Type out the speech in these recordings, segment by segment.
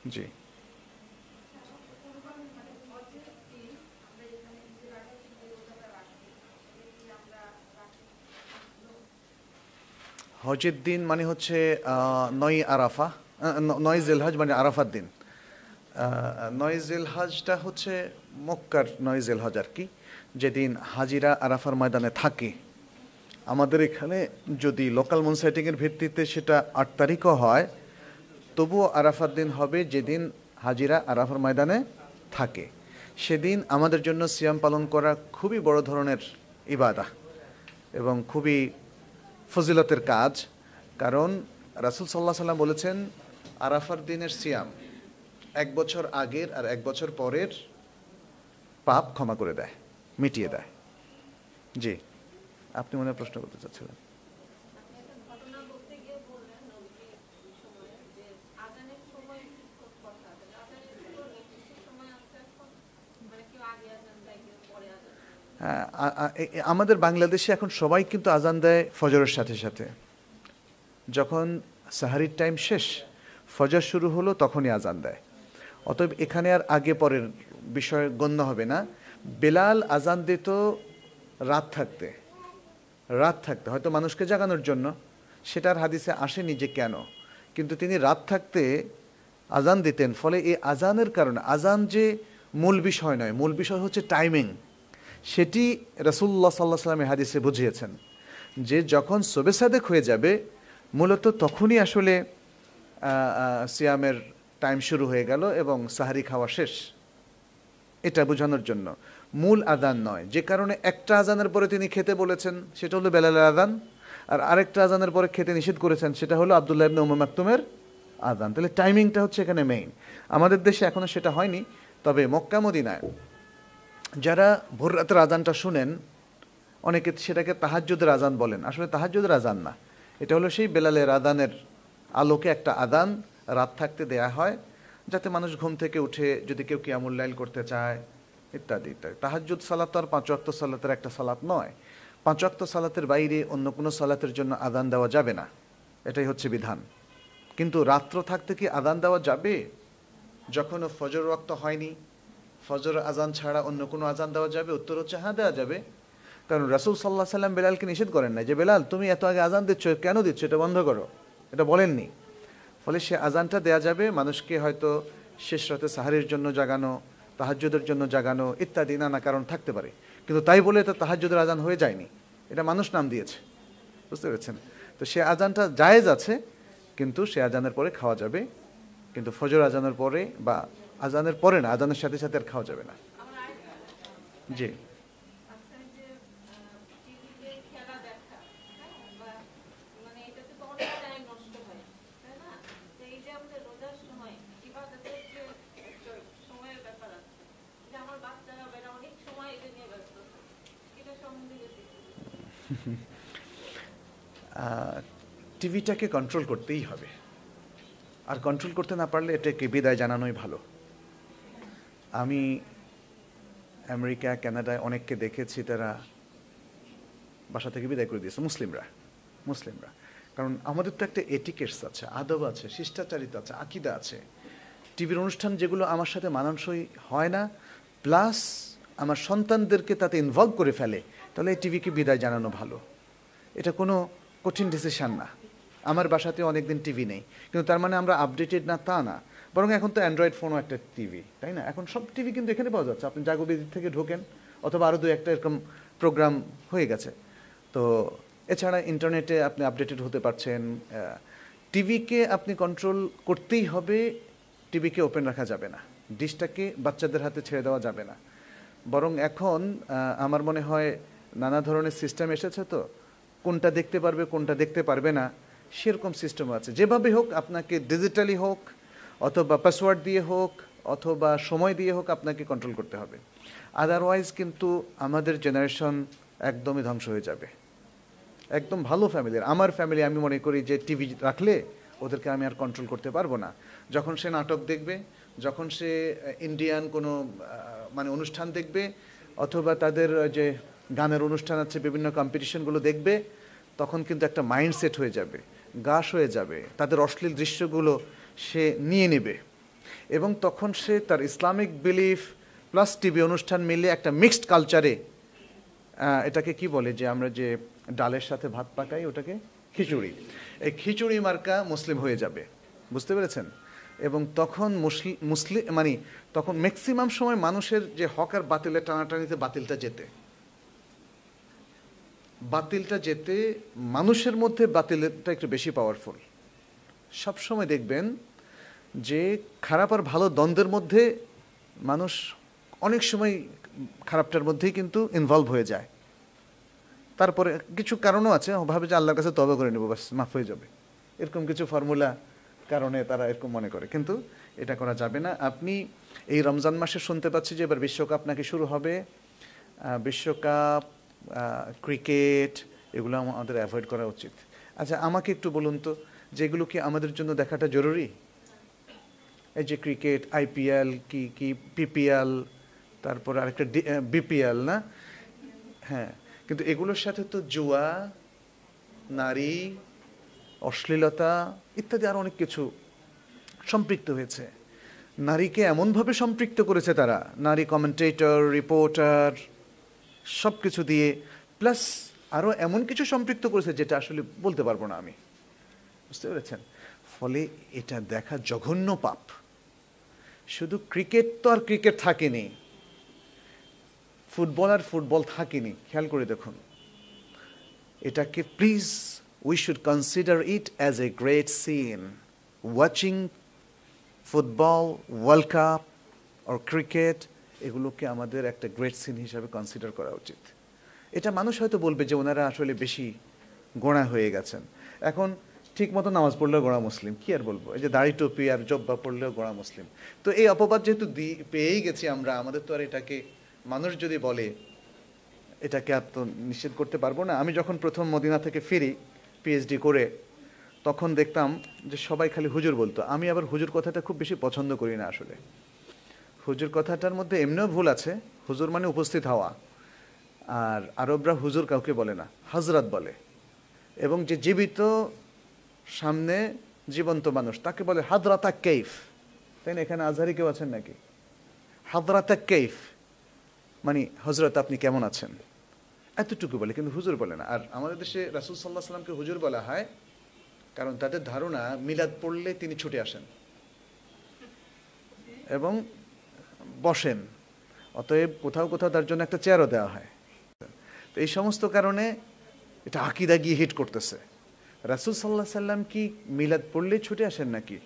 জি। হজের দিন মানে হচ্ছে ৯ আরাফা, ৯ জিলহজ মানে আরাফার দিন। ৯ জিলহজটা হচ্ছে মক্কার ৯ জিলহজ আর কি, যেদিন হাজিরা আরাফার ময়দানে থাকে। আমাদের এখানে যদি লোকাল মুন সাইটিংয়ের ভিত্তিতে সেটা ৮ তারিখও হয়, তবুও আরাফার দিন হবে যেদিন হাজিরা আরাফার ময়দানে থাকে। সেদিন আমাদের জন্য সিয়াম পালন করা খুবই বড় ধরনের ইবাদা এবং খুবই ফজিলতের কাজ। কারণ রাসূল সাল্লাল্লাহু আলাইহি সাল্লাম বলেছেন, আরাফার দিনের সিয়াম ১ বছর আগের আর ১ বছর পরের পাপ ক্ষমা করে দেয়, মিটিয়ে দেয়। জি, আপনি মনে হয় প্রশ্ন করতে চাচ্ছিলেন। হ্যাঁ, আমাদের বাংলাদেশে এখন সবাই কিন্তু আজান দেয় ফজরের সাথে সাথে। যখন সাহারির টাইম শেষ, ফজর শুরু হলো, তখনই আজান দেয়। অতএব এখানে আর আগে পরের বিষয় গণ্য হবে না। বেলাল আজান দিত রাত থাকতে, হয়তো মানুষকে জাগানোর জন্য, সেটার হাদিসে আসেনি যে কেন, কিন্তু তিনি রাত থাকতে আজান দিতেন। ফলে এই আজানের কারণে, আজান যে মূল বিষয় নয়, মূল বিষয় হচ্ছে টাইমিং। সেটি রাসূলুল্লাহ সাল্লাল্লাহু আলাইহি ওয়াসাল্লাম হাদিসে বুঝিয়েছেন যে যখন শবে সাদেক হয়ে যাবে, মূলত তখনই আসলে সিয়ামের টাইম শুরু হয়ে গেল এবং সাহারি খাওয়া শেষ, এটা বোঝানোর জন্য, মূল আজান নয়। যে কারণে একটা আজানের পরে তিনি খেতে বলেছেন, সেটা হলো বেলালের আজান, আর আরেকটা আজানের পরে খেতে নিষেধ করেছেন, সেটা হলো আব্দুল্লাহ ইবনে উম্মে মাকতুমের আজান। তাহলে টাইমিংটা হচ্ছে এখানে মেইন। আমাদের দেশে এখনো সেটা হয়নি, তবে মক্কা মদিনায় যারা ভোর রাতের আজানটা শুনেন, অনেকে সেটাকে তাহাজ্জুদের আজান বলেন। আসলে তাহাজ্জুদের আজান না, এটা হলো সেই বেলালের আজানের আলোকে একটা আজান রাত থাকতে দেয়া হয়, যাতে মানুষ ঘুম থেকে উঠে যদি কেউ কিয়ামুল লাইল করতে চায়, ইত্যাদি ইত্যাদি। তাহাজ্জুদ সালাত তো আর ৫ ওয়াক্ত সালাতের একটা সালাত নয়। ৫ ওয়াক্ত সালাতের বাইরে অন্য কোনো সালাতের জন্য আজান দেওয়া যাবে না, এটাই হচ্ছে বিধান। কিন্তু রাত্র থাকতে কি আজান দেওয়া যাবে? যখনও ফজর ওয়াক্ত হয়নি, ফজর আজান ছাড়া অন্য কোনো আজান দেওয়া যাবে? উত্তর হচ্ছে হ্যাঁ, দেওয়া যাবে। কারণ রাসূল সাল্লাল্লাহু আলাইহি সাল্লাম বেলালকে নিষেধ করেন না যে বেলাল তুমি এত আগে আজান দিচ্ছ, কেন দিচ্ছ, এটা বন্ধ করো, এটা বলেননি। ফলে সে আজানটা দেয়া যাবে মানুষকে হয়তো শেষ রাতে সাহারির জন্য জাগানো, তাহাজ্জুদের জন্য জাগানো, ইত্যাদি নানা কারণ থাকতে পারে। কিন্তু তাই বলে তো তাহাজ্জুদের আজান হয়ে যায়নি, এটা মানুষ নাম দিয়েছে, বুঝতে পেরেছেন? তো সে আজানটা জায়েজ আছে, কিন্তু সে আজানের পরে খাওয়া যাবে, কিন্তু ফজর আজানের পরে বা আজানের পরে না, আজানের সাথে সাথে আর খাওয়া যাবে না। জি। টিভিটাকে কন্ট্রোল করতেই হবে, আর কন্ট্রোল করতে না পারলে এটাকে বিদায় জানানোই ভালো। আমি আমেরিকা, কানাডায় অনেককে দেখেছি, তারা বাসা থেকে বিদায় করে দিয়েছে, মুসলিমরা। কারণ আমাদের তো একটা এটিকেটস আছে, আদব আছে, শিষ্টাচারিতা আছে, আকীদা আছে। টিভির অনুষ্ঠান যেগুলো আমার সাথে মানানসই হয় না, প্লাস আমার সন্তানদেরকে তাতে ইনভলভ করে ফেলে, তাহলে এই টিভিকে বিদায় জানানো ভালো। এটা কোনো কঠিন ডিসিশন না। আমার বাসাতে অনেকদিন টিভি নেই, কিন্তু তার মানে আমরা আপডেটেড না তা না। বরং এখন তো অ্যান্ড্রয়েড ফোনও একটা টিভি, তাই না? এখন সব টিভি কিন্তু এখানে পাওয়া যাচ্ছে, আপনি জাগোবিদি থেকে ঢোকেন, অথবা আরও ২-১টা এরকম প্রোগ্রাম হয়ে গেছে। তো এছাড়া ইন্টারনেটে আপনি আপডেটেড হতে পারছেন। টিভিকে আপনি কন্ট্রোল করতেই হবে, টিভিকে ওপেন রাখা যাবে না, ডিশটাকে বাচ্চাদের হাতে ছেড়ে দেওয়া যাবে না। বরং এখন আমার মনে হয় নানা ধরনের সিস্টেম এসেছে, তো কোনটা দেখতে পারবে কোনটা দেখতে পারবে না সেরকম সিস্টেম আছে। যেভাবে হোক আপনাকে ডিজিটালি হোক, অথবা পাসওয়ার্ড দিয়ে হোক, অথবা সময় দিয়ে হোক, আপনাকে কন্ট্রোল করতে হবে। আদারওয়াইজ কিন্তু আমাদের জেনারেশন একদমই ধ্বংস হয়ে যাবে। একদম ভালো ফ্যামিলির, আমার ফ্যামিলি, আমি মনে করি যে টিভি রাখলে ওদেরকে আমি আর কন্ট্রোল করতে পারবো না। যখন সে নাটক দেখবে, যখন সে ইন্ডিয়ান কোনো মানে অনুষ্ঠান দেখবে, অথবা তাদের যে গানের অনুষ্ঠান আছে, বিভিন্ন কম্পিটিশনগুলো দেখবে, তখন কিন্তু একটা মাইন্ড সেট হয়ে যাবে, গাশ হয়ে যাবে, তাদের অশ্লীল দৃশ্যগুলো সে নিয়ে নেবে। এবং তখন সে তার ইসলামিক বিলিফ প্লাস টিভি অনুষ্ঠান মিলে একটা মিক্সড কালচারে, এটাকে কি বলে যে আমরা যে ডালের সাথে ভাত পাকাই ওটাকে খিচুড়ি, এই খিচুড়ি মার্কা মুসলিম হয়ে যাবে, বুঝতে পেরেছেন? এবং তখন মুসলিম মানে তখন ম্যাক্সিমাম সময় মানুষের যে হক আর বাতিলের টানাটানিতে বাতিলটা যেতে মানুষের মধ্যে বাতিলটা একটু বেশি পাওয়ারফুল। সবসময় দেখবেন যে খারাপ আর ভালো দ্বন্দ্বের মধ্যে মানুষ অনেক সময় খারাপটার মধ্যেই কিন্তু ইনভলভ হয়ে যায়। তারপরে কিছু কারণও আছে, ভাবে যে আল্লাহর কাছে তওবা করে নেব, বাস মাফ হয়ে যাবে, এরকম কিছু ফর্মুলা কারণে তারা এরকম মনে করে, কিন্তু এটা করা যাবে না। আপনি এই রমজান মাসে শুনতে পাচ্ছি যে এবার বিশ্বকাপ নাকি শুরু হবে। বিশ্বকাপ, ক্রিকেট, এগুলো আমাদের অ্যাভয়েড করা উচিত। আচ্ছা, আমাকে একটু বলুন তো, যেগুলো কি আমাদের জন্য দেখাটা জরুরি? এই যে ক্রিকেট, আইপিএল, কি পিপিএল, তারপর আরেকটা বিপিএল না? হ্যাঁ, কিন্তু এগুলোর সাথে তো জুয়া, নারী, অশ্লীলতা ইত্যাদি আরো অনেক কিছু সম্পৃক্ত হয়েছে। নারীকে এমনভাবে সম্পৃক্ত করেছে তারা, নারী কমেন্টেটর, রিপোর্টার, সব কিছু দিয়ে, প্লাস আরো এমন কিছু সম্পৃক্ত করেছে যেটা আসলে বলতে পারবো না আমি, বুঝতে পেরেছেন? ফলে এটা দেখা জঘন্য পাপ। শুধু ক্রিকেট তো আর ক্রিকেট থাকেনি, ফুটবল আর ফুটবল থাকেনি, খেয়াল করে দেখুন। এটাকে please, we should consider it as a great sin. Watching football, World Cup or cricket, এগুলোকে আমাদের একটা গ্রেট সিন হিসাবে কনসিডার করা উচিত। এটা মানুষ হয়তো বলবে যে ওনারা আসলে বেশি গোঁড়া হয়ে গেছেন, এখন ঠিক মতো নামাজ পড়লেও গোঁড়া মুসলিম, কি আর বলবো, এই যে দাড়ি টুপি আর জব্বা পড়লেও গোঁড়া মুসলিম। তো এই অপবাদ যেহেতু পেয়েই গেছি আমরা, আমাদের তো আর এটাকে, মানুষ যদি বলে এটাকে আর তো নিষেধ করতে পারবো না। আমি যখন প্রথম মদিনা থেকে ফিরি পিএইচডি করে, তখন দেখতাম যে সবাই খালি হুজুর বলতো। আমি আবার হুজুর কথাটা খুব বেশি পছন্দ করি না আসলে। হুজুর কথাটার মধ্যে এমনিও ভুল আছে, হুজুর মানে উপস্থিত হওয়া, আর আরবরা হুজুর কাউকে বলে না, হজরত বলে। এবং যে জীবিত সামনে জীবন্ত মানুষ তাকে বলে হাদরাতা কেইফ, তাই না? এখানে আজহারি কেউ আছেন নাকি? হাদরাতা কেইফ মানে হজরত আপনি কেমন আছেন, এতটুকু বলে, কিন্তু হুজুর বলে না। আর আমাদের দেশে রাসূল সাল্লাল্লাহু আলাইহি ওয়াসাল্লামকে হুজুর বলা হয় কারণ তাদের ধারণা মিলাদ পড়লে তিনি ছুটে আসেন এবং বসেন, অতএব কোথাও কোথাও তার জন্য একটা চেয়ারও দেওয়া হয়। তো এই সমস্ত কারণে এটা আকীদা গিয়ে হিট করতেছে। রাসূল সাল্লাল্লাহু আলাইহি ওয়াসাল্লাম কি মিলাদ পড়লে ছুটে আসেন নাকি?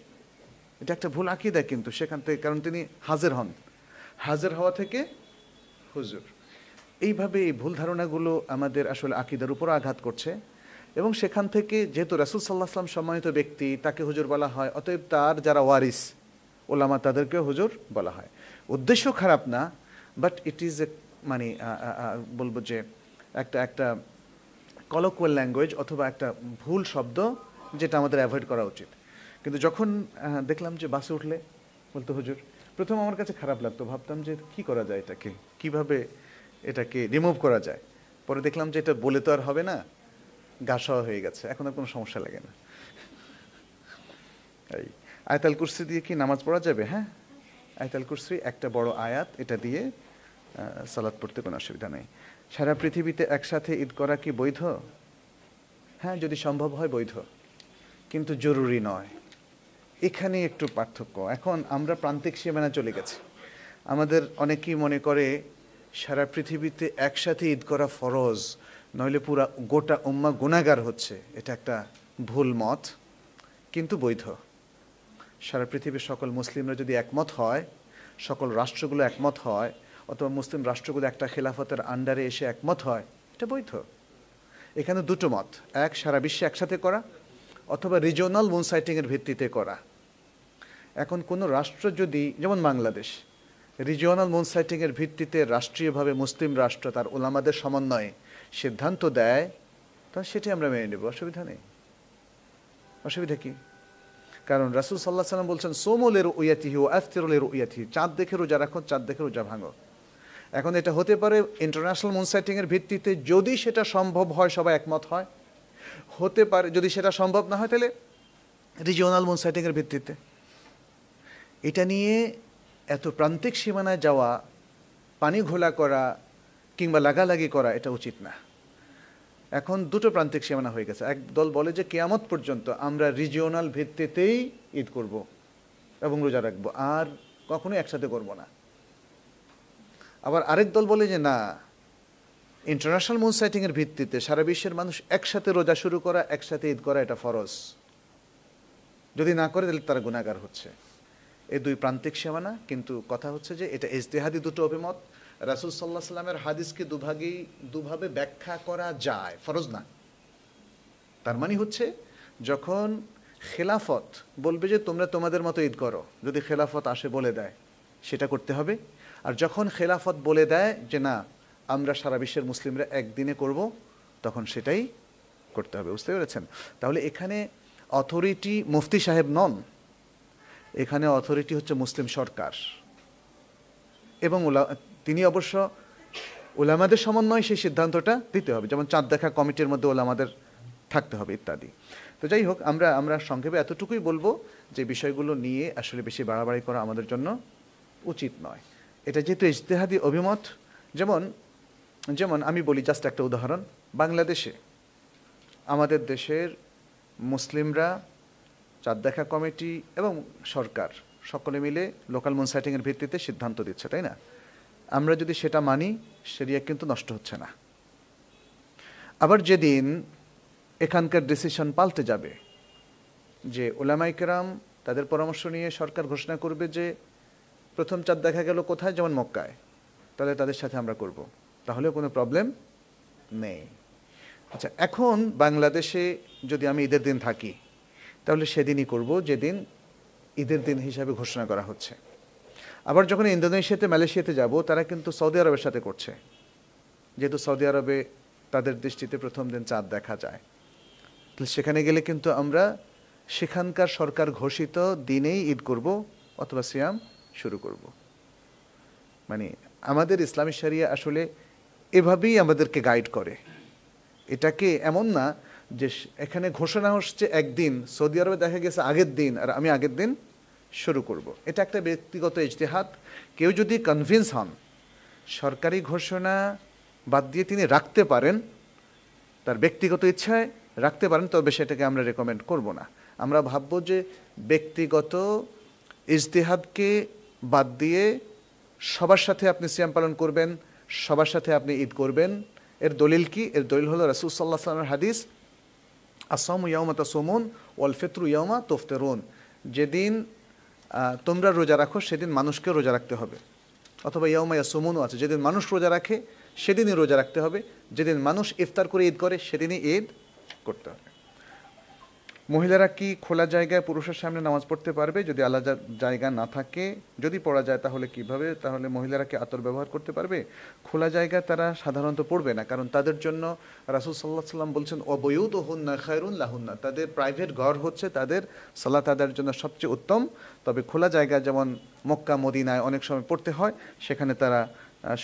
এটা একটা ভুল আকীদা কিন্তু সেখান থেকে, কারণ তিনি হাজির হন, হাজির হওয়া থেকে হুজুর। এইভাবে এই ভুল ধারণাগুলো আমাদের আসলে আকীদার উপর আঘাত করছে। এবং সেখান থেকে যেহেতু রাসূল সাল্লাল্লাহু আলাইহি ওয়াসাল্লাম সম্মানিত ব্যক্তি, তাকে হুজুর বলা হয়, অতএব তার যারা ওয়ারিস ওলামা তাদেরকেও হুজুর বলা হয়। উদ্দেশ্য খারাপ না, বাট ইট ইজ এ মানে বলবো যে একটা কলোকুয়াল ল্যাঙ্গুয়েজ অথবা একটা ভুল শব্দ যেটা আমাদের অ্যাভয়েড করা উচিত। কিন্তু যখন দেখলাম যে বাসে উঠলে বলতো হুজুর, প্রথম আমার কাছে খারাপ লাগতো, ভাবতাম যে কি করা যায়, এটাকে কিভাবে এটাকে রিমুভ করা যায়। পরে দেখলাম যে এটা বলে তো আর হবে না, গা সওয়া হয়ে গেছে, এখন আর কোনো সমস্যা লাগে না। এই আয়াতুল কুরসি দিয়ে কি নামাজ পড়া যাবে? হ্যাঁ, আয়াতুল কুরসি একটা বড় আয়াত, এটা দিয়ে সালাত পড়তে কোনো অসুবিধা নেই। সারা পৃথিবীতে একসাথে ঈদ করা কি বৈধ? হ্যাঁ, যদি সম্ভব হয় বৈধ, কিন্তু জরুরি নয়। এখানে একটু পার্থক্য। এখন আমরা প্রান্তিক সীমানা চলে গেছি। আমাদের অনেকেই মনে করে সারা পৃথিবীতে একসাথে ঈদ করা ফরজ, নইলে পুরা গোটা উম্মাহ গুনাহগার হচ্ছে। এটা একটা ভুল মত, কিন্তু বৈধ। সারা পৃথিবীর সকল মুসলিমরা যদি একমত হয়, সকল রাষ্ট্রগুলো একমত হয়, অথবা মুসলিম রাষ্ট্রগুলো একটা খেলাফতের আন্ডারে এসে একমত হয়, এটা বৈধ। এখানে দুটো মত, এক সারা বিশ্বে একসাথে করা, অথবা রিজিওনাল মুনসাইটিংয়ের ভিত্তিতে করা। এখন কোনো রাষ্ট্র যদি, যেমন বাংলাদেশ, রিজিওনাল মুনসাইটিংয়ের ভিত্তিতে রাষ্ট্রীয়ভাবে মুসলিম রাষ্ট্র তার ওলামাদের সমন্বয়ে সিদ্ধান্ত দেয়, তাহলে সেটি আমরা মেনে নেব, অসুবিধা নেই। অসুবিধা কি? কারণ রাসূল সাল্লাল্লাহু আলাইহি ওয়াসাল্লাম বলছেন সোমু লিরুয়াতিহি ওয়া আফতিরু লিরুয়াতিহি, চাঁদ দেখে রোজা রাখো, চাঁদ দেখে রোজা ভাঙো। এখন এটা হতে পারে ইন্টারন্যাশনাল মুনসাইটিংয়ের ভিত্তিতে, যদি সেটা সম্ভব হয়, সবাই একমত হয়, হতে পারে যদি সেটা সম্ভব না হয় তাহলে রিজিওনাল মুনসাইটিংয়ের ভিত্তিতে। এটা নিয়ে এত প্রান্তিক সীমানায় যাওয়া, পানি ঘোলা করা কিংবা লাগালাগি করা এটা উচিত না। এখন দুটো প্রান্তিক সীমানা হয়ে গেছে। এক দল বলে যে কিয়ামত পর্যন্ত আমরা রিজিওনাল ভিত্তিতেই ঈদ করব এবং রোজা রাখবো, আর কখনোই একসাথে করব না। আবার আরেক দল বলে যে না, ইন্টারন্যাশনাল মুন সাইটিংয়ের ভিত্তিতে সারা বিশ্বের মানুষ একসাথে রোজা শুরু করা, একসাথে ঈদ করা এটা ফরজ, যদি না করে তাহলে তারা গুনাহগার হচ্ছে। এই দুই প্রান্তিক সীমানা। কিন্তু কথা হচ্ছে যে এটা ইজতিহাদি দুটো অভিমত। রাসূল সাল্লাল্লাহু আলাইহি সাল্লামের হাদিসকে দুভাবে ব্যাখ্যা করা যায়, ফরজ না। তার মানে হচ্ছে যখন খেলাফত বলবে যে তোমরা তোমাদের মতো ঈদ করো, যদি খেলাফত আসে বলে দেয় সেটা করতে হবে। আর যখন খেলাফত বলে দেয় যে না আমরা সারা বিশ্বের মুসলিমরা একদিনে করব, তখন সেটাই করতে হবে। বুঝতে পেরেছেন? তাহলে এখানে অথরিটি মুফতি সাহেব নন, এখানে অথরিটি হচ্ছে মুসলিম সরকার, এবং তিনি অবশ্য উলামাদের সমন্বয়ে সেই সিদ্ধান্তটা দিতে হবে, যেমন চাঁদ দেখা কমিটির মধ্যে উলামাদের থাকতে হবে ইত্যাদি। তো যাই হোক, আমরা সংক্ষেপে এতটুকুই বলবো যে বিষয়গুলো নিয়ে আসলে বেশি বাড়াবাড়ি করা আমাদের জন্য উচিত নয়। এটা যেহেতু ইজতিহাদি অভিমত, যেমন আমি বলি জাস্ট একটা উদাহরণ। বাংলাদেশে আমাদের দেশের মুসলিমরা চাঁদ দেখা কমিটি এবং সরকার সকলে মিলে লোকাল মুন সাইটিংয়ের ভিত্তিতে সিদ্ধান্ত দিচ্ছে, তাই না? আমরা যদি সেটা মানি, শরিয়া কিন্তু নষ্ট হচ্ছে না। আবার যেদিন এখানকার ডিসিশন পাল্টে যাবে, যে উলামায়ে কেরাম তাদের পরামর্শ নিয়ে সরকার ঘোষণা করবে যে প্রথম চাঁদ দেখা গেল কোথায়, যেমন মক্কায়, তাহলে তাদের সাথে আমরা করব, তাহলেও কোনো প্রবলেম নেই। আচ্ছা, এখন বাংলাদেশে যদি আমি ঈদের দিন থাকি, তাহলে সেদিনই করব যেদিন ঈদের দিন হিসাবে ঘোষণা করা হচ্ছে। আবার যখন ইন্দোনেশিয়াতে মালয়েশিয়াতে যাব, তারা কিন্তু সৌদি আরবের সাথে করছে, যেহেতু সৌদি আরবে তাদের দৃষ্টিতে প্রথম দিন চাঁদ দেখা যায়। তাহলে সেখানে গেলে কিন্তু আমরা সেখানকার সরকার ঘোষিত দিনেই ঈদ করব অথবা সিয়াম শুরু করব। মানে আমাদের ইসলামী শরিয়া আসলে এভাবেই আমাদেরকে গাইড করে। এটাকে এমন না যে এখানে ঘোষণা হচ্ছে একদিন, সৌদি আরবে দেখা গেছে আগের দিন, আর আমি আগের দিন শুরু করব। এটা একটা ব্যক্তিগত ইজতিহাদ। কেউ যদি কনভিন্স হন সরকারি ঘোষণা বাদ দিয়ে তিনি রাখতে পারেন, তার ব্যক্তিগত ইচ্ছায় রাখতে পারেন, তবে সেটাকে আমরা রেকমেন্ড করব না। আমরা ভাববো যে ব্যক্তিগত ইজতিহাদকে বাদ দিয়ে সবার সাথে আপনি সিয়াম পালন করবেন, সবার সাথে আপনি ঈদ করবেন। এর দলিল কি? এর দলিল হলো রাসূল সাল্লাল্লাহু আলাইহি ওয়াসাল্লামের হাদিস, আস-সাওমু ইয়াওমা তাসুমুন ওয়াল ফিতরু ইয়াওমা তুফতিরুন। যেদিন তোমরা রোজা রাখো সেদিন মানুষকে রোজা রাখতে হবে, অথবা ইয়াওমা ইয়াসুমুনও আছে, যেদিন মানুষ রোজা রাখে সেদিনই রোজা রাখতে হবে, যেদিন মানুষ ইফতার করে ঈদ করে সেদিনই ঈদ করতে হবে। মহিলারা কি খোলা জায়গায় পুরুষের সামনে নামাজ পড়তে পারবে? যদি আলাদা জায়গা না থাকে, যদি পড়া যায় তাহলে কিভাবে? তাহলে মহিলারা কি আতর ব্যবহার করতে পারবে? খোলা জায়গায় তারা সাধারণত পড়বে না, কারণ তাদের জন্য রাসূল সাল্লাল্লাহু আলাইহি ওয়াসাল্লাম বলছেন ওয়াবুয়ুতুহুন্না খায়রুন লাহুন্না, তাদের প্রাইভেট ঘর হচ্ছে তাদের সালাত আদায়ের জন্য সবচেয়ে উত্তম। তবে খোলা জায়গায় যেমন মক্কা মদিনায় অনেক সময় পড়তে হয়, সেখানে তারা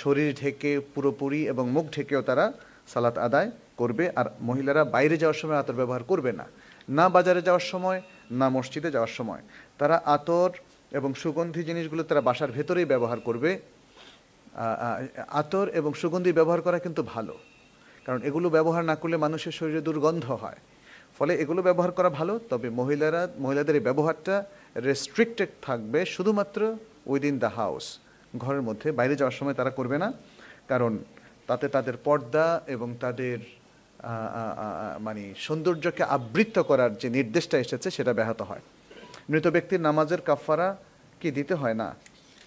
শরীর ঢেকে পুরোপুরি এবং মুখ ঢেকেও তারা সালাত আদায় করবে। আর মহিলারা বাইরে যাওয়ার সময় আতর ব্যবহার করবে না, না বাজারে যাওয়ার সময়, না মসজিদে যাওয়ার সময়। তারা আতর এবং সুগন্ধি জিনিসগুলো তারা বাসার ভেতরেই ব্যবহার করবে। আতর এবং সুগন্ধি ব্যবহার করা কিন্তু ভালো, কারণ এগুলো ব্যবহার না করলে মানুষের শরীরে দুর্গন্ধ হয়, ফলে এগুলো ব্যবহার করা ভালো। তবে মহিলাদের এই ব্যবহারটা রেস্ট্রিক্টেড থাকবে শুধুমাত্র উইদিন দ্য হাউস, ঘরের মধ্যে। বাইরে যাওয়ার সময় তারা করবে না, কারণ তাতে তাদের পর্দা এবং তাদের মানে সৌন্দর্যকে আবৃত্ত করার যে নির্দেশটা এসেছে সেটা ব্যাহত হয়। মৃত ব্যক্তির নামাজের কাফারা কি দিতে হয়? না,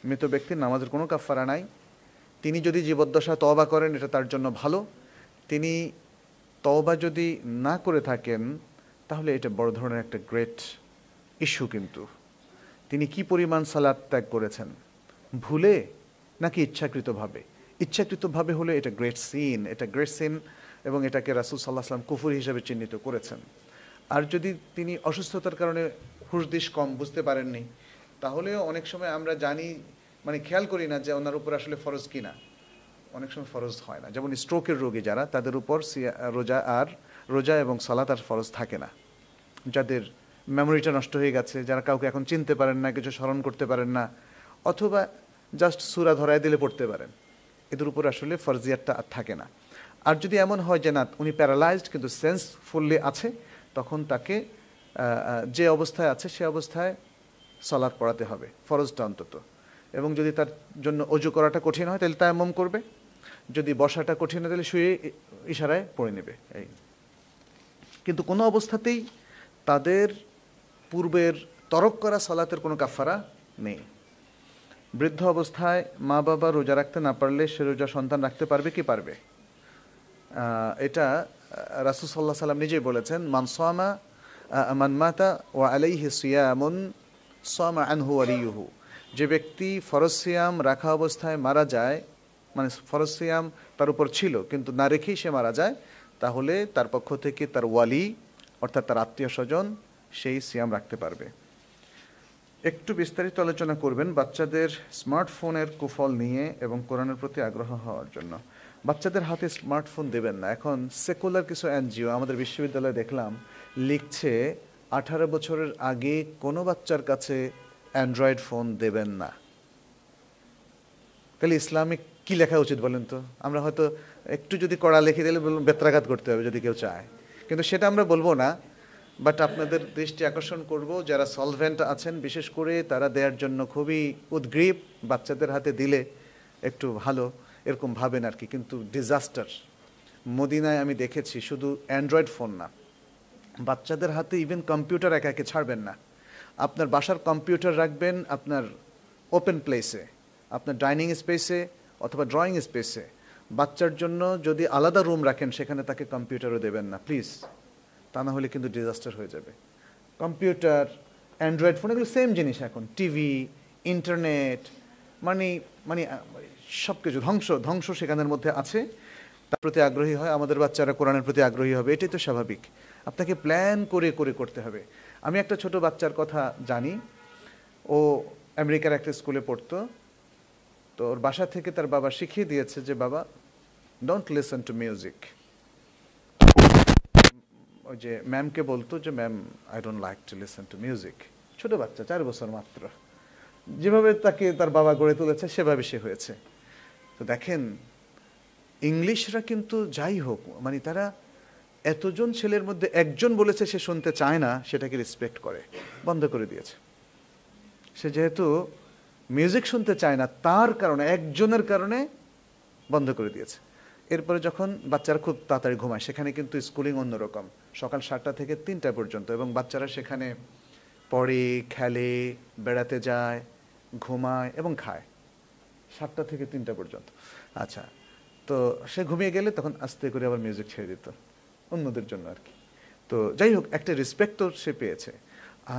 মৃত ব্যক্তির নামাজের কোনো কাফারা নাই। তিনি যদি জীবদ্দশা তওবা করেন এটা তার জন্য ভালো। তিনি তওবা যদি না করে থাকেন তাহলে এটা বড় ধরনের একটা গ্রেট ইস্যু। কিন্তু তিনি কি পরিমাণ সালাত ত্যাগ করেছেন, ভুলে নাকি ইচ্ছাকৃতভাবে? ইচ্ছাকৃতভাবে হলে এটা গ্রেট সিন, এবং এটাকে রাসূল সাল্লাল্লাহু আলাইহি ওয়াসাল্লাম কুফর হিসেবে চিহ্নিত করেছেন। আর যদি তিনি অসুস্থতার কারণে হুঁশদিশ কম, বুঝতে পারেননি, তাহলেও অনেক সময় আমরা জানি, মানে খেয়াল করি না যে ওনার উপর আসলে ফরজ কিনা। অনেক সময় ফরজ হয় না, যেমন স্ট্রোকের রোগী যারা, তাদের উপর রোজা এবং সালাত আর ফরজ থাকে না। যাদের মেমোরিটা নষ্ট হয়ে গেছে, যারা কাউকে এখন চিনতে পারেন না, কিছু স্মরণ করতে পারেন না, অথবা জাস্ট সূরা ধরায় দিলে পড়তে পারেন, এদের উপর আসলে ফরজিয়াতটা আর থাকে না। আর যদি এমন হয় যে না উনি প্যারালাইজড কিন্তু সেন্স ফুললি আছে, তখন তাকে যে অবস্থায় আছে সে অবস্থায় সালাত পড়াতে হবে, ফরজটা অন্তত। এবং যদি তার জন্য অজু করাটা কঠিন হয় তাহলে তায়াম্মুম করবে, যদি বসাটা কঠিন হয় তাহলে শুয়ে ইশারায় পড়ে নেবে। এই কিন্তু কোনো অবস্থাতেই তাদের পূর্বের তরক করা সালাতের কোনো কাফারা নেই। বৃদ্ধ অবস্থায় মা বাবা রোজা রাখতে না পারলে সে রোজা সন্তান রাখতে পারবে কি পারবে? এটা রাসূল সাল্লাল্লাহু আলাইহি ওয়াসাল্লাম নিজেই বলেছেন, মান মাতা ওয়া আলাইহি সিয়ামুন সামা আনহু ওয়ালিয়ুহু। যে ব্যক্তি ফরজ সিয়াম রাখা অবস্থায় মারা যায়, মানে ফরজ সিয়াম তার উপর ছিল কিন্তু না রেখেই সে মারা যায়, তাহলে তার পক্ষ থেকে তার ওয়ালি অর্থাৎ তার আত্মীয় স্বজন সেই সিয়াম রাখতে পারবে। একটু বিস্তারিত আলোচনা করবেন বাচ্চাদের স্মার্টফোনের কুফল নিয়ে এবং কোরআনের প্রতি আগ্রহ হওয়ার জন্য। বাচ্চাদের হাতে স্মার্টফোন দেবেন না। এখন সেকুলার কিছু এনজিও আমাদের বিশ্ববিদ্যালয়ে দেখলাম লিখছে 18 বছরের আগে কোনো বাচ্চার কাছে অ্যান্ড্রয়েড ফোন দেবেন না। তাহলে ইসলামিক কি লেখা উচিত বলেন তো? আমরা হয়তো একটু যদি কড়া লিখে দিলে বেত্রাঘাত করতে হবে যদি কেউ চায়, কিন্তু সেটা আমরা বলবো না। বাট আপনাদের দৃষ্টি আকর্ষণ করব, যারা সলভেন্ট আছেন বিশেষ করে তারা দেওয়ার জন্য খুবই উদ্গ্রীব। বাচ্চাদের হাতে দিলে একটু ভালো এরকম ভাবেন আর কি, কিন্তু ডিজাস্টার। মদিনায় আমি দেখেছি শুধু অ্যান্ড্রয়েড ফোন না, বাচ্চাদের হাতে ইভেন কম্পিউটার একা একে ছাড়বেন না। আপনার বাসার কম্পিউটার রাখবেন আপনার ওপেন প্লেসে, আপনার ডাইনিং স্পেসে অথবা ড্রয়িং স্পেসে। বাচ্চার জন্য যদি আলাদা রুম রাখেন সেখানে তাকে কম্পিউটারও দেবেন না প্লিজ, তা না হলে কিন্তু ডিজাস্টার হয়ে যাবে। কম্পিউটার, অ্যান্ড্রয়েড ফোন এগুলো সেম জিনিস। এখন টিভি, ইন্টারনেট, মানে মানে সব কিছু ধ্বংস সেখানের মধ্যে আছে। তার প্রতি আগ্রহী হয়, আমাদের বাচ্চারা কোরআনের প্রতি আগ্রহী হবে, এটাই তো স্বাভাবিক। আপনাকে প্ল্যান করে করে করতে হবে। আমি একটা ছোট বাচ্চার কথা জানি, ও আমেরিকার একটা স্কুলে পড়তো। তো ওর বাসা থেকে তার বাবা শিখিয়ে দিয়েছে যে বাবা ডোন্ট লিসেন টু মিউজিক। ওই যে ম্যামকে বলতো যে ma'am I don't like to listen to music. ছোট বাচ্চা, 4 বছর মাত্র। যেভাবে তাকে তার বাবা গড়ে তুলেছে সেভাবে সে হয়েছে। তো দেখেন ইংলিশরা কিন্তু যাই হোক মানে তারা এতজন ছেলের মধ্যে একজন বলেছে সে শুনতে চায় না, সেটাকে রেসপেক্ট করে, বন্ধ করে দিয়েছে। সে যেহেতু মিউজিক শুনতে চায় না তার কারণে, একজনের কারণে বন্ধ করে দিয়েছে। এরপরে যখন বাচ্চারা খুব তাড়াতাড়ি ঘুমায়, সেখানে কিন্তু স্কুলিং অন্যরকম, সকাল 7টা থেকে 3টা পর্যন্ত, এবং বাচ্চারা সেখানে পড়ে, খেলে, বেড়াতে যায়, ঘুমায় এবং খায় 7টা থেকে 3টা পর্যন্ত। আচ্ছা, তো সে ঘুমিয়ে গেলে তখন আস্তে করে আবার মিউজিক ছেড়ে দিত অন্যদের জন্য আর কি। তো যাই হোক, একটা রেসপেক্ট তো সে পেয়েছে।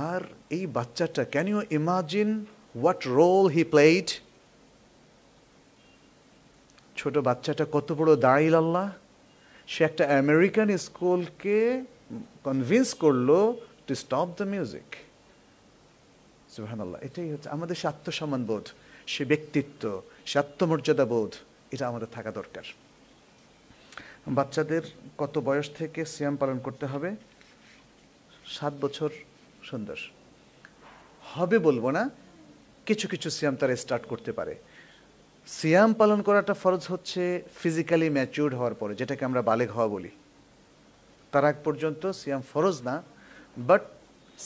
আর এই বাচ্চাটা, can you imagine what role he played? ছোট বাচ্চাটা কত বড় দাঁড়াইল আল্লাহ। সে একটা আমেরিকান স্কুলকে কনভিন্স করলো টু স্টপ দ্য মিউজিক। সুবহানাল্লাহ। এটাই হচ্ছে আমাদের সে আত্মসম্মান বোধ, সে ব্যক্তিত্ব, সে আত্মমর্যাদা বোধ, এটা আমাদের থাকা দরকার। বাচ্চাদের কত বয়স থেকে সিয়াম পালন করতে হবে? 7 বছর। সুন্দর হবে বলবো না, কিছু কিছু সিয়াম তারা স্টার্ট করতে পারে। সিয়াম পালন করাটা ফরজ হচ্ছে ফিজিক্যালি ম্যাচিউরড হওয়ার পরে, যেটাকে আমরা বালেগ হওয়া বলি। তার আগ পর্যন্ত সিয়াম ফরজ না। বাট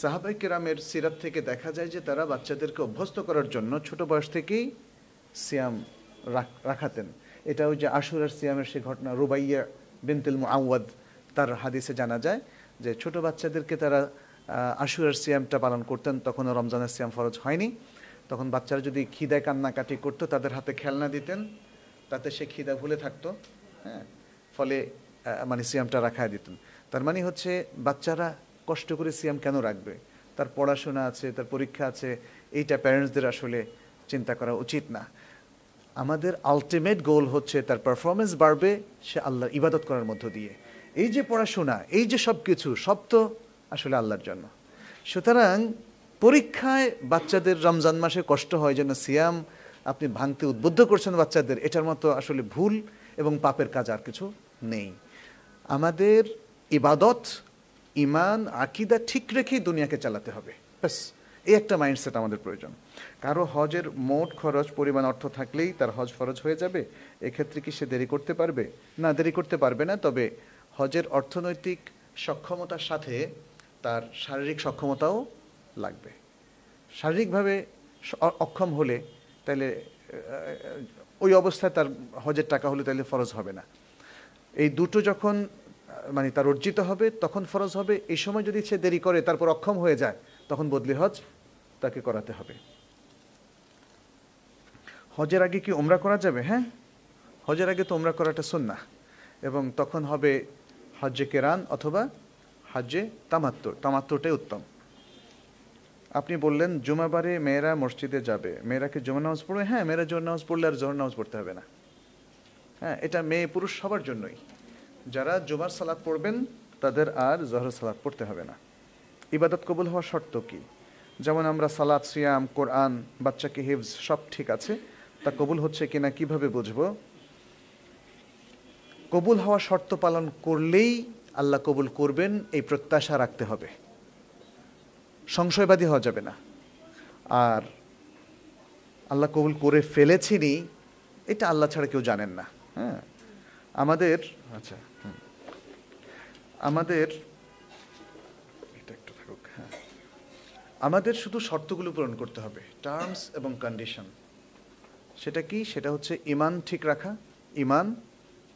সাহাবায়ে কেরামের সিরাত থেকে দেখা যায় যে তারা বাচ্চাদেরকে অভ্যস্ত করার জন্য ছোট বয়স থেকেই সিয়াম রাখাতেন। এটা ওই যে আশুরার সিয়ামের সে ঘটনা, রুবাইয়া বিনতুল মুআওয়াদ, তার হাদিসে জানা যায় যে ছোট বাচ্চাদেরকে তারা আশুরার সিয়ামটা পালন করতেন। তখন রমজানের সিয়াম ফরজ হয়নি। তখন বাচ্চারা যদি খিদায় কান্নাকাটি করতো তাদের হাতে খেলনা দিতেন, তাতে সে খিদা ভুলে থাকতো। হ্যাঁ, ফলে মানে সিয়ামটা রাখায় দিতেন। তার মানে হচ্ছে বাচ্চারা কষ্ট করে সিয়াম কেন রাখবে? তার পড়াশোনা আছে, তার পরীক্ষা আছে, এইটা প্যারেন্টসদের আসলে চিন্তা করা উচিত না। আমাদের আলটিমেট গোল হচ্ছে তার পারফরমেন্স বাড়বে সে আল্লাহর ইবাদত করার মধ্য দিয়ে। এই যে পড়াশোনা, এই যে সব কিছু, সব তো আসলে আল্লাহর জন্য। সুতরাং পরীক্ষায় বাচ্চাদের রমজান মাসে কষ্ট হয় যেন সিয়াম আপনি ভাঙতে উদ্বুদ্ধ করছেন বাচ্চাদের, এটার মতো আসলে ভুল এবং পাপের কাজ আর কিছু নেই। আমাদের ইবাদত ইমান আকীদা ঠিক রেখেই দুনিয়াকে চালাতে হবে, ব্যাস। এই একটা মাইন্ডসেট আমাদের প্রয়োজন। কারো হজের মোট খরচ পরিমাণ অর্থ থাকলেই তার হজ ফরজ হয়ে যাবে, এক্ষেত্রে কি সে দেরি করতে পারবে? না, দেরি করতে পারবে না। তবে হজের অর্থনৈতিক সক্ষমতার সাথে তার শারীরিক সক্ষমতাও লাগবে। শারীরিকভাবে অক্ষম হলে তাহলে ওই অবস্থায় তার হজের টাকা হলে তাহলে ফরজ হবে না। এই দুটো যখন মানে তার অর্জিত হবে তখন ফরজ হবে। এই সময় যদি সে দেরি করে তারপর অক্ষম হয়ে যায় তখন বদলি হজ তাকে করাতে হবে। হজের আগে কি উমরা করা যাবে? হ্যাঁ, হজের আগে তো উমরা করাটা সুন্নাহ, এবং তখন হবে হজ্জে কেরান অথবা হজ্জে তামাত্তুর। তামাত্তুরটাই উত্তম। আপনি বললেন জুমাবারে মেয়েরা মসজিদে যাবে, মেয়েরা কি জুমা নামাজ পড়বে? হ্যাঁ, মেয়েরা জোহর নামাজ পড়লে আর জোহর নামাজ পড়তে হবে না। হ্যাঁ, এটা মেয়ে পুরুষ সবার জন্যই। যারা জুমার সালাত পড়বেন তাদের আর জোহর সালাত পড়তে হবে না। ইবাদত কবুল হওয়ার শর্ত কি? যেমন আমরা সালাত, সিয়াম, কোরআন, বাচ্চাকে হিফজ সব ঠিক আছে, তা কবুল হচ্ছে কিনা কিভাবে বুঝবো? কবুল হওয়ার শর্ত পালন করলেই আল্লাহ কবুল করবেন এই প্রত্যাশা রাখতে হবে, সংশয়বাদী হওয়া যাবে না। আর আল্লাহ কবুল করে ফেলেছিনি এটা আল্লাহ ছাড়া কেউ জানেন না। হ্যাঁ, আমাদের এটা একটু থাকুক। হ্যাঁ, আমাদের শুধু শর্তগুলো পূরণ করতে হবে, টার্মস এবং কন্ডিশন। সেটা কি? সেটা হচ্ছে ইমান ঠিক রাখা, ইমান,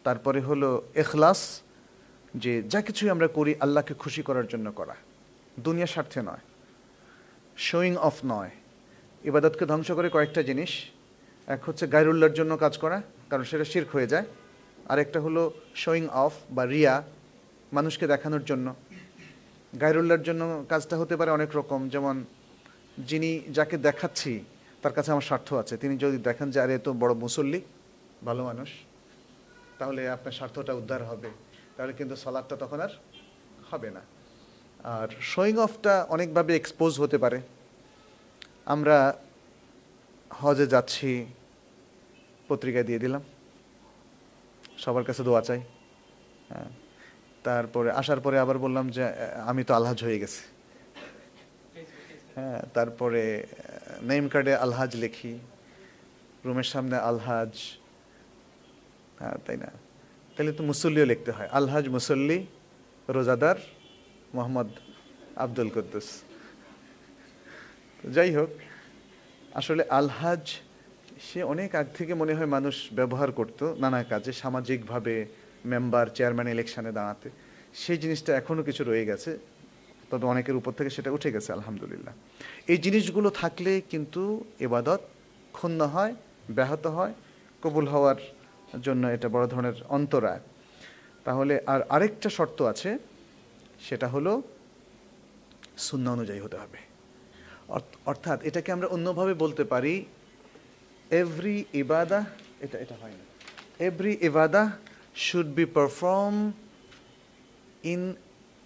তারপরে হলো ইখলাস, যে যা কিছুই আমরা করি আল্লাহকে খুশি করার জন্য করা, দুনিয়ার স্বার্থে নয়, শোয়িং অফ নয়। ইবাদতকে ধ্বংস করে কয়েকটা জিনিস, এক হচ্ছে গায়রুল্লাহর জন্য কাজ করা, কারণ সেটা শিরক হয়ে যায়। আরেকটা হলো শোয়িং অফ বা রিয়া, মানুষকে দেখানোর জন্য। গায়রুল্লাহর জন্য কাজটা হতে পারে অনেক রকম, যেমন যাকে দেখাচ্ছি তার কাছে আমার স্বার্থ আছে, তিনি যদি দেখেন যে আরে এত বড় মুসল্লি, ভালো মানুষ, তাহলে আপনার স্বার্থটা উদ্ধার হবে, তাহলে কিন্তু সালাতটা তখন আর হবে না। আর শোয়িং অফটা অনেকভাবে এক্সপোজ হতে পারে। আমরা হজে যাচ্ছি, পত্রিকা দিয়ে দিলাম, সবার কাছে দোয়া চাই। হ্যাঁ, তারপরে আসার পরে আবার বললাম যে আমি তো আলহাজ হয়ে গেছি। হ্যাঁ, তারপরে নেম কার্ডে আলহাজ লিখি, রুমের সামনে আলহাজ। হ্যাঁ, তাই না? তাহলে তো মুসল্লিও লিখতে হয়, আলহাজ মুসল্লি রোজাদার মোহাম্মদ আব্দুল কুদ্দুস। যাই হোক, আসলে আলহাজ সে অনেক আগ থেকে মনে হয় মানুষ ব্যবহার করত নানা কাজে, সামাজিকভাবে মেম্বার, চেয়ারম্যান ইলেকশনে দাঁড়াতে। সেই জিনিসটা এখনও কিছু রয়ে গেছে, তবে অনেকের উপর থেকে সেটা উঠে গেছে আলহামদুলিল্লাহ। এই জিনিসগুলো থাকলে কিন্তু ইবাদত ক্ষুণ্ণ হয়, ব্যাহত হয়, কবুল হওয়ার জন্য এটা বড় ধরনের অন্তরায়। তাহলে আরেকটা শর্ত আছে, সেটা হলো সুন্নাহ অনুযায়ী হতে হবে। অর্থাৎ এটাকে আমরা অন্যভাবে বলতে পারি, এভরি ইবাদা, এটা হয় না, এভরি ইবাদা should be perform in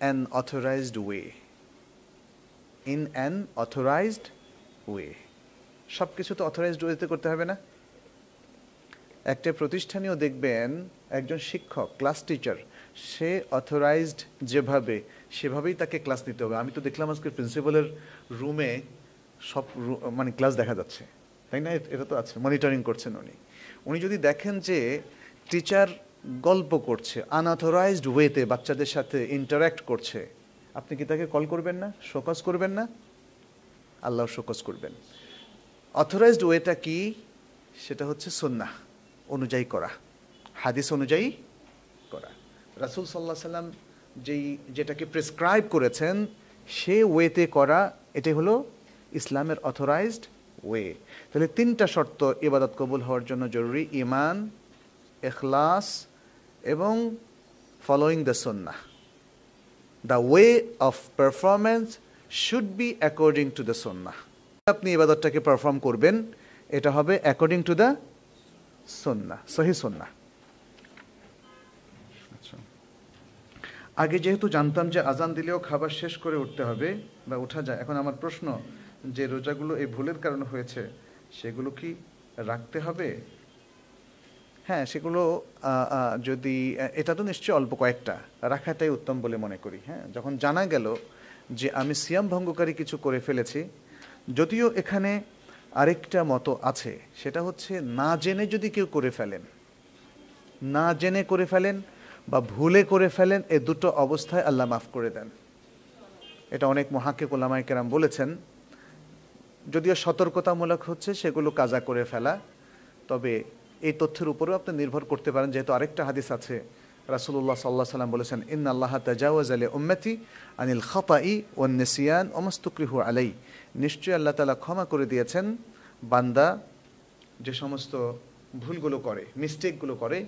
an authorised way. In an authorised way, সব কিছু তো অথরাইজড ওয়েতে করতে হবে না। একটা প্রতিষ্ঠানেও দেখবেন একজন শিক্ষক, ক্লাস টিচার, সে অথরাইজড যেভাবে, সেভাবেই তাকে ক্লাস নিতে হবে। আমি তো দেখলাম আজকে প্রিন্সিপালের রুমে সব মানে ক্লাস দেখা যাচ্ছে, তাই না? এটা তো আছে, মনিটরিং করছেন উনি যদি দেখেন যে টিচার গল্প করছে, আনঅথরাইজড ওয়েতে বাচ্চাদের সাথে ইন্টারাক্ট করছে, আপনি কি তাকে কল করবেন না, শোকজ করবেন না? আল্লাহ শোকজ করবেন। অথরাইজড ওয়েটা কি? সেটা হচ্ছে সুন্নাহ অনুযায়ী করা, হাদিস অনুযায়ী করা। রাসূল সাল্লাল্লাহু আলাইহি সাল্লাম যেটাকে প্রেসক্রাইব করেছেন সে ওয়েতে করা, এটাই হলো ইসলামের অথরাইজড ওয়ে। তাহলে তিনটা শর্ত ইবাদত কবুল হওয়ার জন্য জরুরি: ঈমান, ইখলাস এবং following the Sunnah. The way of performance should be according to the সুন্নাহ। আপনি ইবাদতটাকে পারফর্ম করবেন, এটা হবে অ্যাকর্ডিং টু দ্য সুন্নাহ, সহিহ সুন্নাহ। আচ্ছা, আগে যেহেতু জানতাম যে আজান দিলেও খাবার শেষ করে উঠতে হবে বা ওঠা যায়, এখন আমার প্রশ্ন যে রোজাগুলো এই ভুলের কারণে হয়েছে সেগুলো কি রাখতে হবে? হ্যাঁ, সেগুলো যদি এটা তো নিশ্চয়ই অল্প কয়েকটা রাখাটাই উত্তম বলে মনে করি। হ্যাঁ, যখন জানা গেল যে আমি সিয়াম ভঙ্গকারী কিছু করে ফেলেছি, যদিও এখানে আরেকটা মতো আছে, সেটা হচ্ছে না জেনে যদি কেউ করে ফেলেন, না জেনে করে ফেলেন বা ভুলে করে ফেলেন, এ দুটো অবস্থায় আল্লাহ মাফ করে দেন। এটা অনেক মুহাক্কিক উলামায়ে কেরাম বলেছেন। যদিও সতর্কতামূলক হচ্ছে সেগুলো কাজা করে ফেলা, তবে এই তথ্যের উপরেও আপনি নির্ভর করতে পারেন, যেহেতু আরেকটা হাদিস আছে, রাসূলুল্লাহ সাল্লাল্লাহু আলাইহি ওয়াসাল্লাম বলেছেন, ইন্নাল্লাহা তাজাওয়াজা লি উম্মতি আনিল খাতাই ওয়ান নিসিয়ান ওয়া মাসতুকরিহু আলাই। নিশ্চয়ই আল্লাহ তাআলা ক্ষমা করে দিয়েছেন বান্দা যে সমস্ত ভুলগুলো করে, মিস্টেকগুলো করে,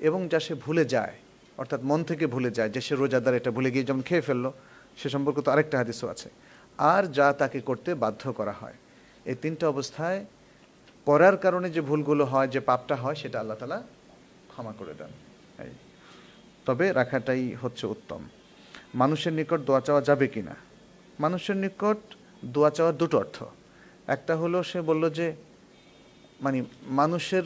এবং যা সে ভুলে যায়, অর্থাৎ মন থেকে ভুলে যায়, যে সে রোজাদার এটা ভুলে গিয়ে যেমন খেয়ে ফেললো, সে সম্পর্কে তো আরেকটা হাদিসও আছে, আর যা তাকে করতে বাধ্য করা হয়। এই তিনটা অবস্থায় করার কারণে যে ভুলগুলো হয়, যে পাপটা হয়, সেটা আল্লাহ তাআলা ক্ষমা করে দেন। তবে রাখাটাই হচ্ছে উত্তম। মানুষের নিকট দোয়া চাওয়া যাবে কি না? মানুষের নিকট দোয়া চাওয়ার দুটো অর্থ। একটা হলো সে বলল যে, মানে মানুষের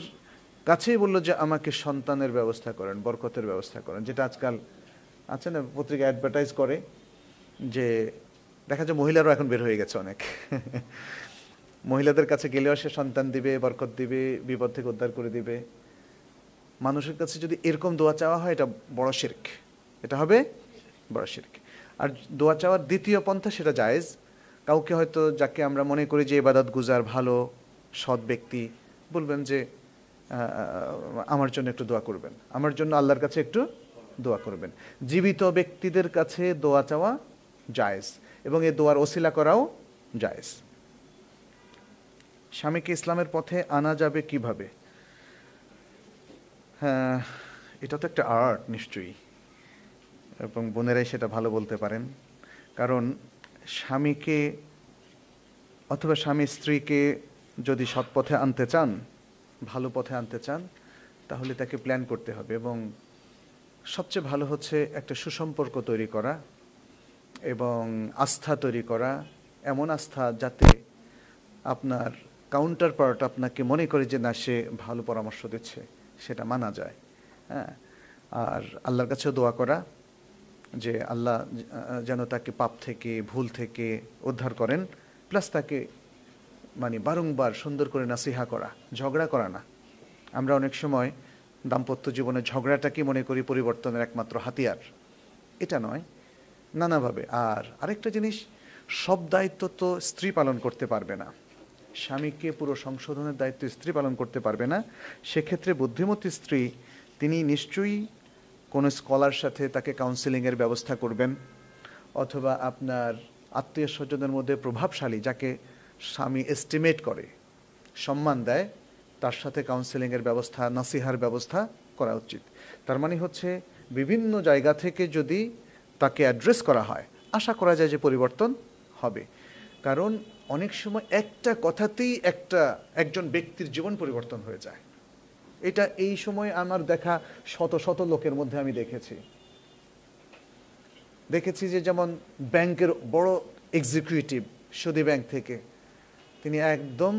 কাছেই বলল যে আমাকে সন্তানের ব্যবস্থা করেন, বরকতের ব্যবস্থা করেন, যেটা আজকাল আছে না, পত্রিকা অ্যাডভার্টাইজ করে, যে দেখা যায় মহিলারাও এখন বের হয়ে গেছে অনেক মহিলাদের কাছে গেলেও সে সন্তান দিবে, বরকত দিবে, বিপদ থেকে উদ্ধার করে দিবে। মানুষের কাছে যদি এরকম দোয়া চাওয়া হয়, এটা বড় শিরক, এটা হবে বড় শিরক। আর দোয়া চাওয়ার দ্বিতীয় পন্থা, সেটা জায়েজ। কাউকে হয়তো যাকে আমরা মনে করি যে ইবাদত গুজার, ভালো সৎ ব্যক্তি, বলবেন যে আমার জন্য একটু দোয়া করবেন, আমার জন্য আল্লাহর কাছে একটু দোয়া করবেন। জীবিত ব্যক্তিদের কাছে দোয়া চাওয়া জায়েজ, এবং এই দোয়ার ওসিলা করাও জায়েজ। স্বামীকে ইসলামের পথে আনা যাবে কিভাবে? হ্যাঁ, এটা তো একটা আর্ট নিশ্চয়ই, এবং বোনেরাই সেটা ভালো বলতে পারেন। কারণ স্বামীকে অথবা স্বামী স্ত্রীকে যদি সৎ পথে আনতে চান, ভালো পথে আনতে চান, তাহলে তাকে প্ল্যান করতে হবে, এবং সবচেয়ে ভালো হচ্ছে একটা সুসম্পর্ক তৈরি করা এবং আস্থা তৈরি করা, এমন আস্থা যাতে আপনার কাউন্টার পার্ট আপনাকে মনে করে যে না, সে ভালো পরামর্শ দিচ্ছে, সেটা মানা যায়। হ্যাঁ, আর আল্লাহর কাছেও দোয়া করা যে আল্লাহ যেন তাকে পাপ থেকে, ভুল থেকে উদ্ধার করেন, প্লাস তাকে মানে বারংবার সুন্দর করে নাসিহা করা, ঝগড়া করা না। আমরা অনেক সময় দাম্পত্য জীবনে ঝগড়াটাকে মনে করি পরিবর্তনের একমাত্র হাতিয়ার, এটা নয়, নানাভাবে। আর আরেকটা জিনিস, সব দায়িত্ব তো স্ত্রী পালন করতে পারবে না, স্বামীকে পুরো সংশোধনের দায়িত্ব স্ত্রী পালন করতে পারবে না। সেক্ষেত্রে বুদ্ধিমতী স্ত্রী তিনি নিশ্চয়ই কোনো স্কলার সাথে তাকে কাউন্সেলিংয়ের ব্যবস্থা করবেন, অথবা আপনার আত্মীয় স্বজনের মধ্যে প্রভাবশালী, যাকে স্বামী এস্টিমেট করে, সম্মান দেয়, তার সাথে কাউন্সেলিংয়ের ব্যবস্থা, নাসিহার ব্যবস্থা করা উচিত। তার মানে হচ্ছে বিভিন্ন জায়গা থেকে যদি তাকে অ্যাড্রেস করা হয়, আশা করা যায় যে পরিবর্তন হবে। কারণ অনেক সময় একটা কথাতেই একজন ব্যক্তির জীবন পরিবর্তন হয়ে যায়। এটা এই সময় আমার দেখা শত শত লোকের মধ্যে আমি দেখেছি যে যেমন ব্যাংকের বড় এক্সিকিউটিভ, সুদী ব্যাংক থেকে, তিনি একদম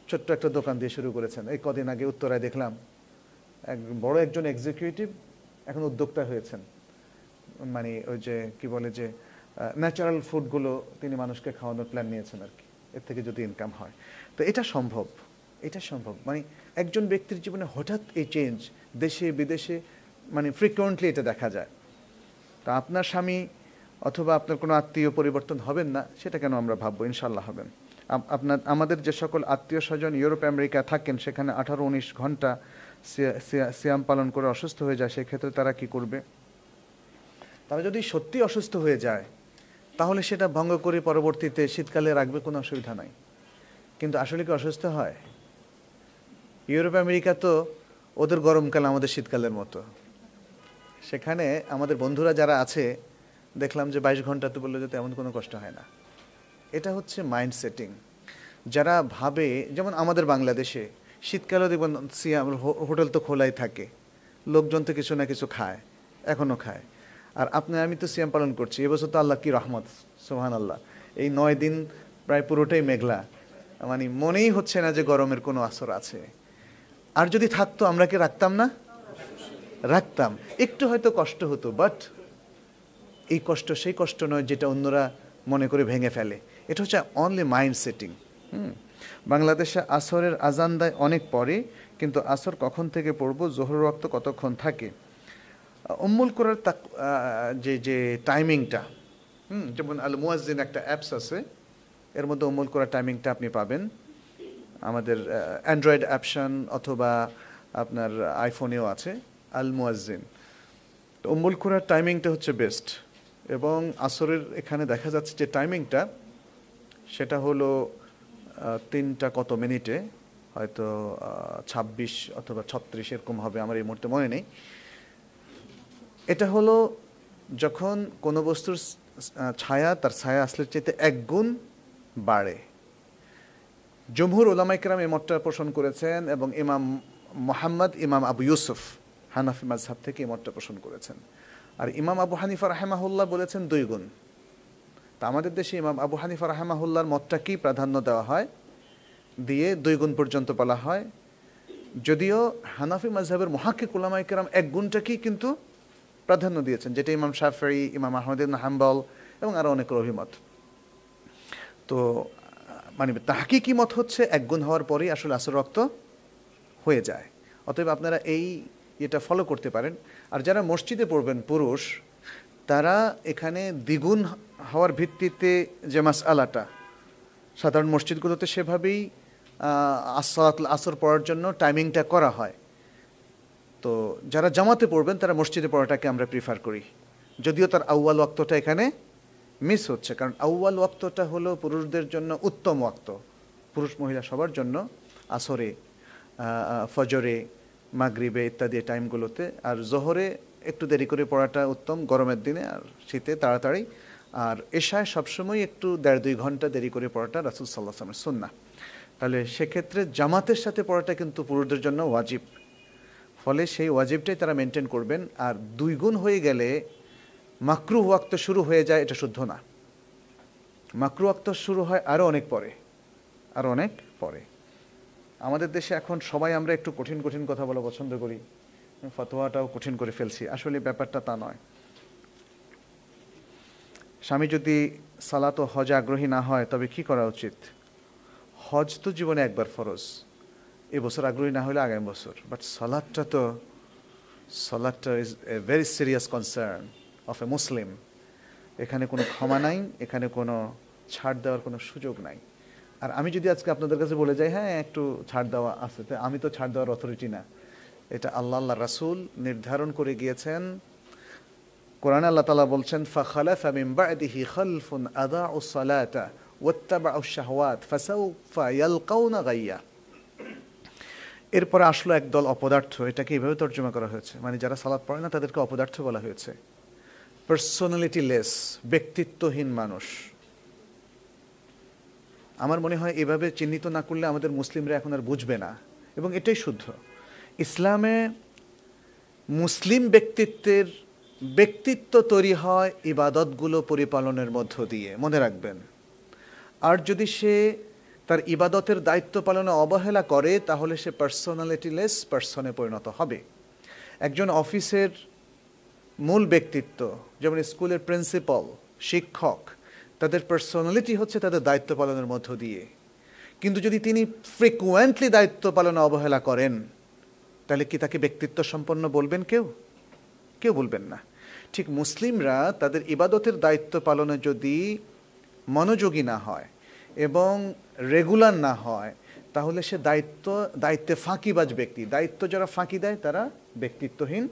ছোট্ট একটা দোকান দিয়ে শুরু করেছেন। এই কদিন আগে উত্তরায় দেখলাম বড় একজন এক্সিকিউটিভ এখন উদ্যোক্তা হয়েছেন, মানে ওই যে কি বলে যে ন্যাচারাল ফুডগুলো তিনি মানুষকে খাওয়ানোর প্ল্যান নিয়েছেন আর কি, এর থেকে যদি ইনকাম হয়। তো এটা সম্ভব, মানে একজন ব্যক্তির জীবনে হঠাৎ এই চেঞ্জ, দেশে বিদেশে মানে ফ্রিকুয়েন্টলি এটা দেখা যায়। তা আপনার স্বামী অথবা আপনার কোনো আত্মীয় পরিবর্তন হবেন না, সেটা কেন আমরা ভাববো? ইনশাল্লাহ হবেন। আমাদের যে সকল আত্মীয় স্বজন ইউরোপ আমেরিকা থাকেন, সেখানে 18-19 ঘন্টা সিয়াম পালন করে অসুস্থ হয়ে যায়, সেক্ষেত্রে তারা কি করবে? তারা যদি সত্যি অসুস্থ হয়ে যায়, তাহলে সেটা ভঙ্গ করে পরবর্তীতে শীতকালে রাখবে, কোনো অসুবিধা নাই। কিন্তু আসলে কি অসুস্থ হয়? ইউরোপ আমেরিকা তো ওদের গরমকাল আমাদের শীতকালের মতো। সেখানে আমাদের বন্ধুরা যারা আছে, দেখলাম যে 22 ঘন্টাতে বললে যে এমন কোনো কষ্ট হয় না। এটা হচ্ছে মাইন্ড সেটিং। যারা ভাবে, যেমন আমাদের বাংলাদেশে শীতকালেও দেখবেন সিয়াম, হোটেল তো খোলাই থাকে, লোকজন তো কিছু না কিছু খায়, এখনও খায়। আর আমি তো সিয়াম পালন করছি, এবছর তো আল্লাহ কি রহমত, সুবহানাল্লাহ, এই 9 দিন প্রায় পুরোটাই মেঘলা, মানে মনেই হচ্ছে না যে গরমের কোনো আসর আছে। আর যদি থাকতো আমরা কি রাখতাম না? রাখতাম। একটু হয়তো কষ্ট হতো, বাট এই কষ্ট সেই কষ্ট নয় যেটা অন্যরা মনে করে ভেঙে ফেলে। এটা হচ্ছে অনলি মাইন্ড সেটিং। বাংলাদেশে আসরের আজান দেয় অনেক পরে, কিন্তু আসর কখন থেকে পড়বো, জোহর ওয়াক্ত কতক্ষণ থাকে? উম্মুল কোরআর যে টাইমিংটা, যেমন আল মুয়াজ্জিন একটা অ্যাপস আছে, এর মধ্যে উম্মুল কোরআর টাইমিংটা আপনি পাবেন। আমাদের অ্যান্ড্রয়েড অ্যাপশন অথবা আপনার আইফোনেও আছে আল মুয়াজ্জিন। তো উম্মুল কোরআর টাইমিংটা হচ্ছে বেস্ট। এবং আসরের এখানে দেখা যাচ্ছে যে টাইমিংটা সেটা হলো 3টা কত মিনিটে, হয়তো 26 অথবা 36 এরকম হবে, আমার এই মুহূর্তে মনে নেই। এটা হলো যখন কোনো বস্তুর ছায়া তার ছায়া আসলে চাইতে 1 গুণ বাড়ে। জমহুর উলামায়ে কেরাম এই মতটা পোষণ করেছেন, এবং ইমাম মুহাম্মদ, ইমাম আবু ইউসুফ হানাফি মাযহাব থেকে এই মতটা পোষণ করেছেন। আর ইমাম আবু হানিফা রাহিমাহুল্লাহ বলেছেন 2 গুণ। তা আমাদের দেশে ইমাম আবু হানিফা রাহিমাহুল্লাহর মতটাকেই প্রাধান্য দেওয়া হয়, দিয়ে 2 গুণ পর্যন্ত বলা হয়। যদিও হানাফি মাযহাবের মুহাক্কিক উলামায়ে কেরাম 1 গুণটাকেই কিন্তু প্রাধান্য দিয়েছেন, যেটা ইমাম শাফিঈ, ইমাম আহমদ ইবনে হাম্বল এবং আরও অনেকের অভিমত। তো মানে তাহকিকি মত হচ্ছে 1 গুণ হওয়ার পরেই আসলে আসর রক্ত হয়ে যায়। অতএব আপনারা এটা ফলো করতে পারেন। আর যারা মসজিদে পড়বেন পুরুষ, তারা এখানে দ্বিগুণ হওয়ার ভিত্তিতে যে মাসআলাটা, সাধারণ মসজিদগুলোতে সেভাবেই সালাতুল আসর পড়ার জন্য টাইমিংটা করা হয়। তো যারা জামাতে পড়বেন তারা মসজিদে পড়াটাকে আমরা প্রিফার করি, যদিও তার আউয়াল ওয়াক্তটা এখানে মিস হচ্ছে। কারণ আউয়াল ওয়াক্তটা হলো পুরুষদের জন্য উত্তম ওয়াক্ত, পুরুষ মহিলা সবার জন্য, আসরে, ফজরে, মাগরিবে ইত্যাদি টাইমগুলোতে। আর জোহরে একটু দেরি করে পড়াটা উত্তম গরমের দিনে, আর শীতে তাড়াতাড়ি। আর এশায় সবসময় একটু 1.5-2 ঘন্টা দেরি করে পড়াটা রাসূল সাল্লাল্লাহু আলাইহি ওয়াসাল্লামের সুন্নাহ। তাহলে সেক্ষেত্রে জামাতের সাথে পড়াটা কিন্তু পুরুষদের জন্য ওয়াজিব, ফলে সেই ওয়াজিবটাই তারা মেনটেন করবেন। আর 2 গুণ হয়ে গেলে মাকরুহ ওয়াক্ত শুরু হয়ে যায়, এটা শুদ্ধ না। মাকরুহ ওয়াক্ত শুরু হয় আরও অনেক পরে। আমাদের দেশে এখন সবাই আমরা একটু কঠিন কঠিন কথা বলা পছন্দ করি, ফতোয়াটাও কঠিন করে ফেলছি। আসলে ব্যাপারটা তা নয়। স্বামী যদি সালাত ও হজে আগ্রহী না হয় তবে কি করা উচিত? হজ তো জীবনে একবার ফরজ, এবছর আগ্রহী না হলে আগামী বছর। বাট সালাতটা is a very serious concern of a Muslim. এখানে কোনো ক্ষমা নাই, এখানে কোনো ছাড় দেওয়ার কোনো সুযোগ নাই। আর আমি যদি আজকে আপনাদের কাছে বলে যাই হ্যাঁ একটু ছাড় দেওয়া আছে, তো আমি তো ছাড় দেওয়ার অথরিটি না। এটা আল্লাহ রাসূল নির্ধারণ করে গিয়েছেন। কোরআনে আল্লাহ তাআলা বলছেন, ফাখালাফা মিন বা'দিহি খালফুন আদাউস সালাতা ওয়াত্তাবাউশ শাহওয়াত ফাসাউফা ইয়ালকাউনা গাইয়া। এরপরে আসলো একদল অপদার্থ। এটাকে এইভাবে তর্জমা করা হয়েছে, মানে যারা সালাত পড়ে না তাদেরকে অপদার্থ বলা হয়েছে, পার্সোনালিটি লেস, ব্যক্তিত্বহীন মানুষ। আমার মনে হয় এভাবে চিহ্নিত না করলে আমাদের মুসলিমরা এখন আর বুঝবে না, এবং এটাই শুদ্ধ। ইসলামে মুসলিম ব্যক্তিত্ব তৈরি হয় ইবাদতগুলো পরিপালনের মধ্য দিয়ে, মনে রাখবেন। আর যদি সে তার ইবাদতের দায়িত্ব পালনে অবহেলা করে তাহলে সে পার্সোনালিটিলেস পার্সনে পরিণত হবে। একজন অফিসের মূল ব্যক্তিত্ব, যেমন স্কুলের প্রিন্সিপাল, শিক্ষক, তাদের পার্সোনালিটি হচ্ছে তাদের দায়িত্ব পালনের মধ্য দিয়ে। কিন্তু যদি তিনি ফ্রিকুয়েন্টলি দায়িত্ব পালনে অবহেলা করেন তাহলে কি তাকে ব্যক্তিত্ব সম্পন্ন বলবেন? কেউ বলবেন না। ঠিক মুসলিমরা তাদের ইবাদতের দায়িত্ব পালনে যদি মনোযোগী না হয় এবং রেগুলার না হয় তাহলে সে দায়িত্বে ফাঁকিবাজ ব্যক্তি। দায়িত্ব যারা ফাঁকি দেয় তারা ব্যক্তিত্বহীন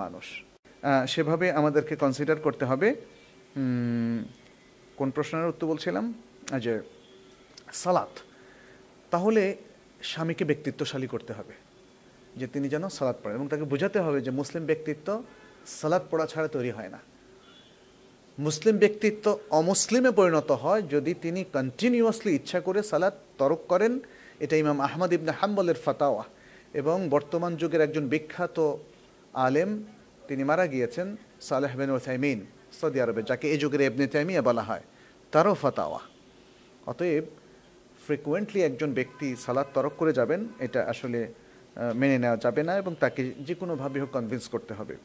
মানুষ। সেভাবে আমাদেরকে কনসিডার করতে হবে। কোন প্রশ্নের উত্তর বলছিলাম? যে সালাত, তাহলে স্বামীকে ব্যক্তিত্বশালী করতে হবে যে তিনি যেন সালাত পড়েন, এবং তাকে বোঝাতে হবে যে মুসলিম ব্যক্তিত্ব সালাত পড়া ছাড়া তৈরি হয় না। মুসলিম ব্যক্তিত্ব অমুসলিমে পরিণত হয় যদি তিনি কন্টিনিউয়াসলি ইচ্ছা করে সালাত তরক করেন। এটা ইমাম আহমদ ইবনে হাম্বলের ফাতাওয়া, এবং বর্তমান যুগের একজন বিখ্যাত আলেম, তিনি মারা গিয়েছেন, সালেহ বিন উসাইমিন, সৌদি আরবে, যাকে এই যুগের ইবনে তাইমিয়া বলা হয়, তারও ফাতাওয়া। অতএব ফ্রিকুয়েন্টলি একজন ব্যক্তি সালাত তরক করে যাবেন, এটা আসলে মেনে নেওয়া যাবে না এবং তাকে যে কোনোভাবে হোক কনভিন্স করতে হবে।